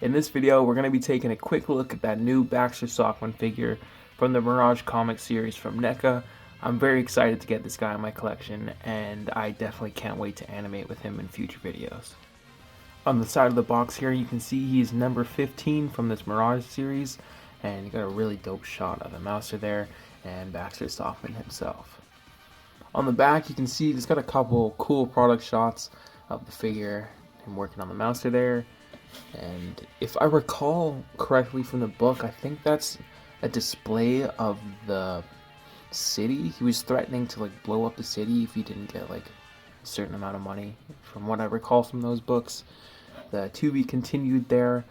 In this video, we're going to be taking a quick look at that new Baxter Stockman figure from the Mirage comic series from Neca. I'm very excited to get this guy in my collection, and I definitely can't wait to animate with him in future videos. On the side of the box here, you can see he's number 15 from this Mirage series, and you got a really dope shot of the Mouser there, and Baxter Stockman himself. On the back, you can see he's got a couple cool product shots of the figure, him working on the Mouser there. And if I recall correctly from the book, I think that's a display of the city. He was threatening to like blow up the city if he didn't get like a certain amount of money, from what I recall from those books. The to be continued there.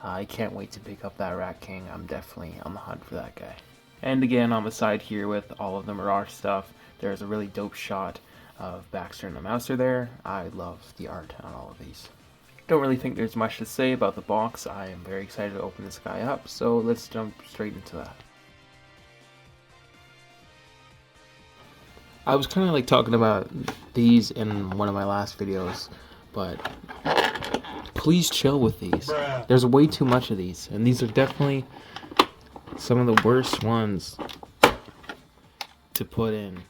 I can't wait to pick up that Rat King. I'm definitely on the hunt for that guy. And again, on the side here with all of the Mirage stuff, there's a really dope shot of Baxter and the Mouser there. I love the art on all of these. Don't really think there's much to say about the box. I am very excited to open this guy up, so let's jump straight into that. I was kind of like talking about these in one of my last videos, but please chill with these. There's way too much of these, and these are definitely some of the worst ones to put in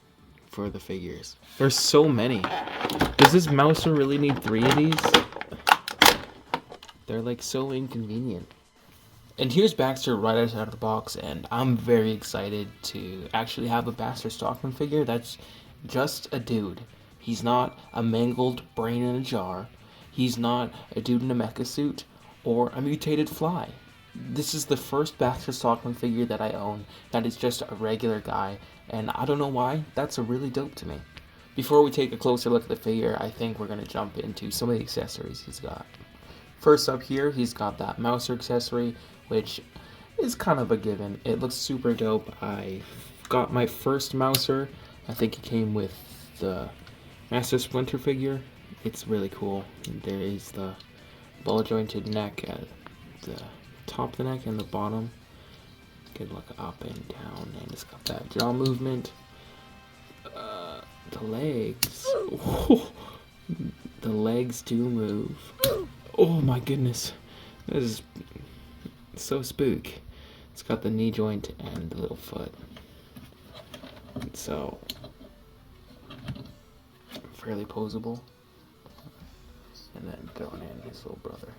for the figures. There's so many. Does this Mouser really need 3 of these? They're like so inconvenient. And here's Baxter right outside of the box, and I'm very excited to actually have a Baxter Stockman figure that's just a dude. He's not a mangled brain in a jar. He's not a dude in a mecha suit or a mutated fly. This is the first Baxter Stockman figure that I own that is just a regular guy, and I don't know why, that's really dope to me. Before we take a closer look at the figure, I think we're going to jump into some of the accessories he's got. First up here, he's got that Mouser accessory, which is kind of a given. It looks super dope. I got my first Mouser. I think it came with the Master Splinter figure. It's really cool. There is the ball jointed neck at the top of the neck and the bottom. You can look up and down, and it's got that jaw movement. The legs. The legs do move. Oh my goodness, this is so spook. It's got the knee joint and the little foot. So, fairly posable. And then throwing in his little brother.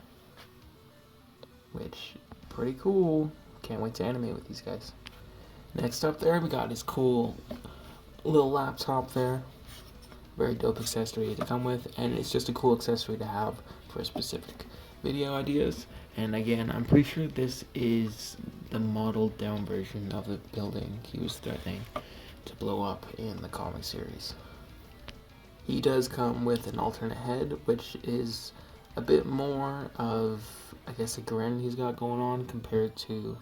Which, pretty cool. Can't wait to animate with these guys. Next up there, we got his cool little laptop there. Very dope accessory to come with, and it's just a cool accessory to have for specific video ideas. And again, I'm pretty sure this is the modeled down version of the building he was threatening to blow up in the comic series. He does come with an alternate head, which is a bit more of, I guess, a grin he's got going on compared to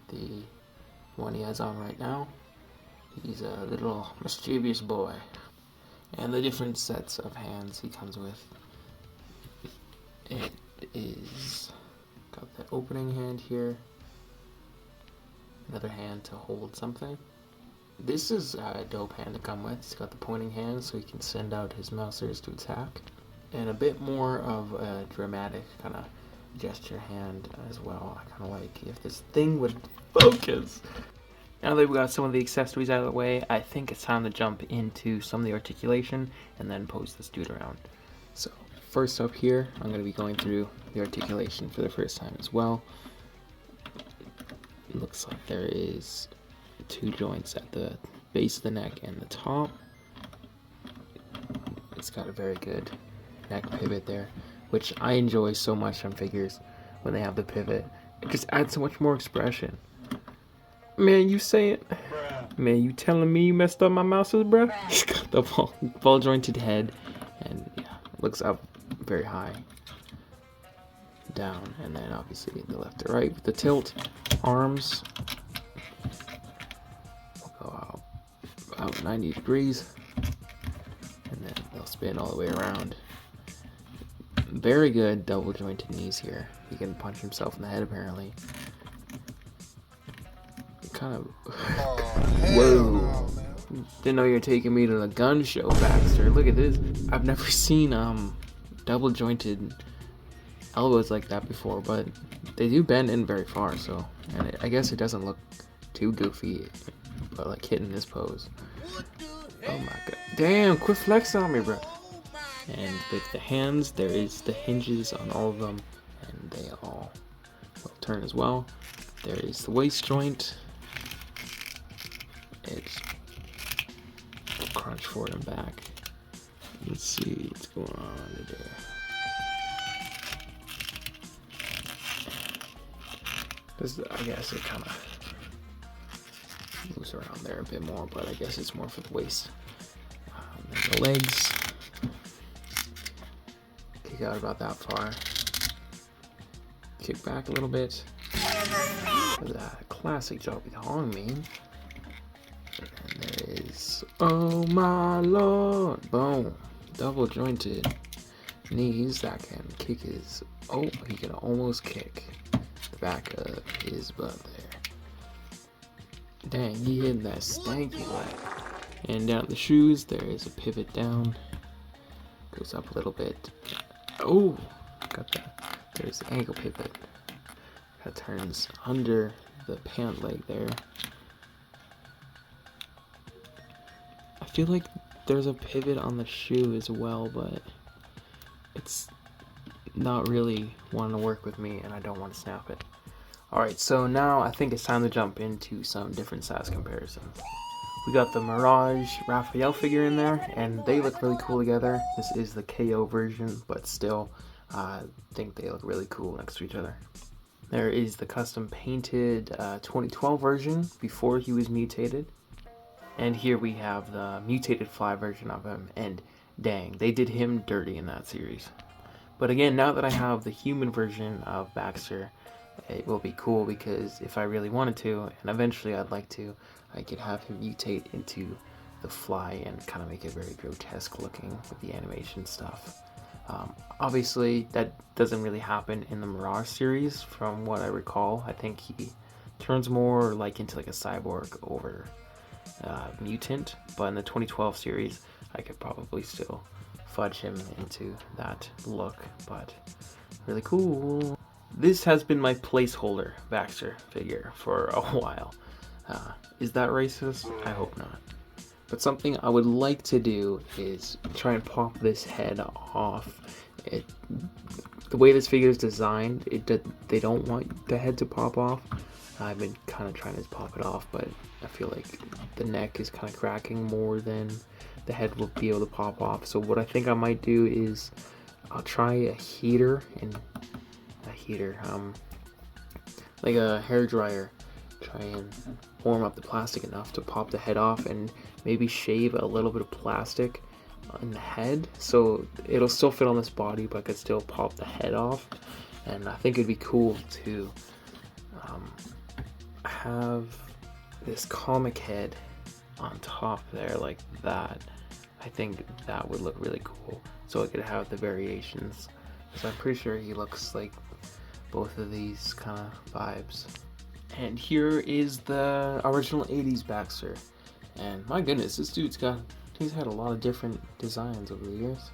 the one he has on right now. He's a little mischievous boy. And the different sets of hands he comes with. It is got the opening hand here, another hand to hold something. This is a dope hand to come with. It's got the pointing hand so he can send out his Mousers to attack, and a bit more of a dramatic kind of gesture hand as well. I kind of like if this thing would focus. Now that we've got some of the accessories out of the way, I think it's time to jump into some of the articulation and then pose this dude around. So first up here, I'm going to be going through the articulation for the first time as well. It looks like there is 2 joints at the base of the neck and the top. It's got a very good neck pivot there, which I enjoy so much on figures when they have the pivot. It just adds so much more expression. Man, you saying, man, you telling me you messed up my Mousers, bruh? He's got the ball jointed head, and yeah, looks up very high, down, and then obviously the left to right with the tilt. Arms will go out 90 degrees, and then they'll spin all the way around. Very good double jointed knees here. He can punch himself in the head apparently. Kind of whoa, didn't know you were taking me to the gun show, Baxter. Look at this. I've never seen double jointed elbows like that before, but they do bend in very far, so, and I guess it doesn't look too goofy, but like hitting this pose. Oh my god. Damn, quit flexing on me, bro. And with the hands, there is the hinges on all of them, and they all will turn as well. There is the waist joint. It's crunch forward and back. Let's see what's going on there. This, I guess it kind of moves around there a bit more, but I guess it's more for the waist. Then the legs kick out about that far. Kick back a little bit. That classic job behind me. And there is, oh my lord, boom, double jointed knees that can kick his, oh, he can almost kick the back of his butt there. Dang, he hit that stanky leg. And down the shoes, there is a pivot down, goes up a little bit. Oh, got that. There's the ankle pivot that turns under the pant leg there. I feel like there's a pivot on the shoe as well, but it's not really wanting to work with me, and I don't want to snap it. Alright, so now I think it's time to jump into some different size comparisons. We got the Mirage Raphael figure in there, and they look really cool together. This is the KO version, but still, I think they look really cool next to each other. There is the custom painted 2012 version before he was mutated. And here we have the mutated fly version of him, and dang, they did him dirty in that series. But again, now that I have the human version of Baxter, it will be cool because if I really wanted to, and eventually I'd like to, I could have him mutate into the fly and kind of make it very grotesque looking with the animation stuff. Obviously, that doesn't really happen in the Mirage series from what I recall. I think he turns more like into like a cyborg over mutant, but in the 2012 series I could probably still fudge him into that look, but really cool. This has been my placeholder Baxter figure for a while. Is that racist? I hope not. But something I would like to do is try and pop this head off. The way this figure is designed, they don't want the head to pop off. I've been kind of trying to pop it off, but I feel like the neck is kind of cracking more than the head will be able to pop off. So what I think I might do is I'll try a heater, like a hair dryer. Try and warm up the plastic enough to pop the head off, and maybe shave a little bit of plastic on the head so it'll still fit on this body, but I could still pop the head off. And I think it'd be cool to have this comic head on top there like that. I think that would look really cool, so I could have the variations, because I'm pretty sure he looks like both of these kind of vibes. And here is the original 80s Baxter, and my goodness, this dude's he's had a lot of different designs over the years.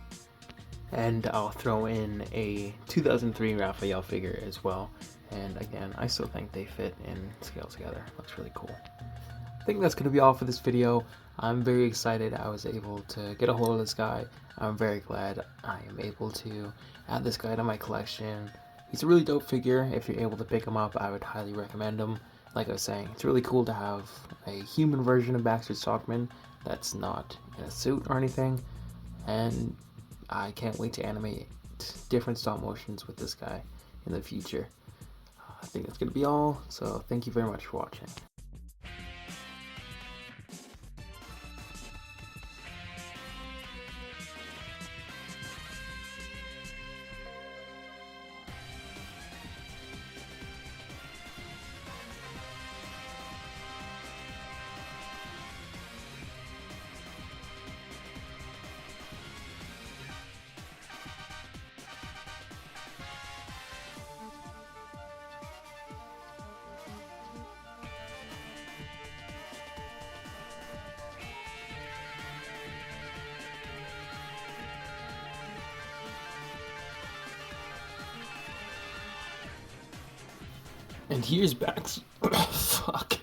And I'll throw in a 2003 Raphael figure as well, and again, I still think they fit and scale together. Looks really cool. I think that's going to be all for this video. I'm very excited I was able to get a hold of this guy. I'm very glad I am able to add this guy to my collection. He's a really dope figure. If you're able to pick him up, I would highly recommend him. Like I was saying, it's really cool to have a human version of Baxter Stockman that's not in a suit or anything. And I can't wait to animate different stop motions with this guy in the future. I think that's going to be all, so thank you very much for watching. And here's Baxter. Fuck.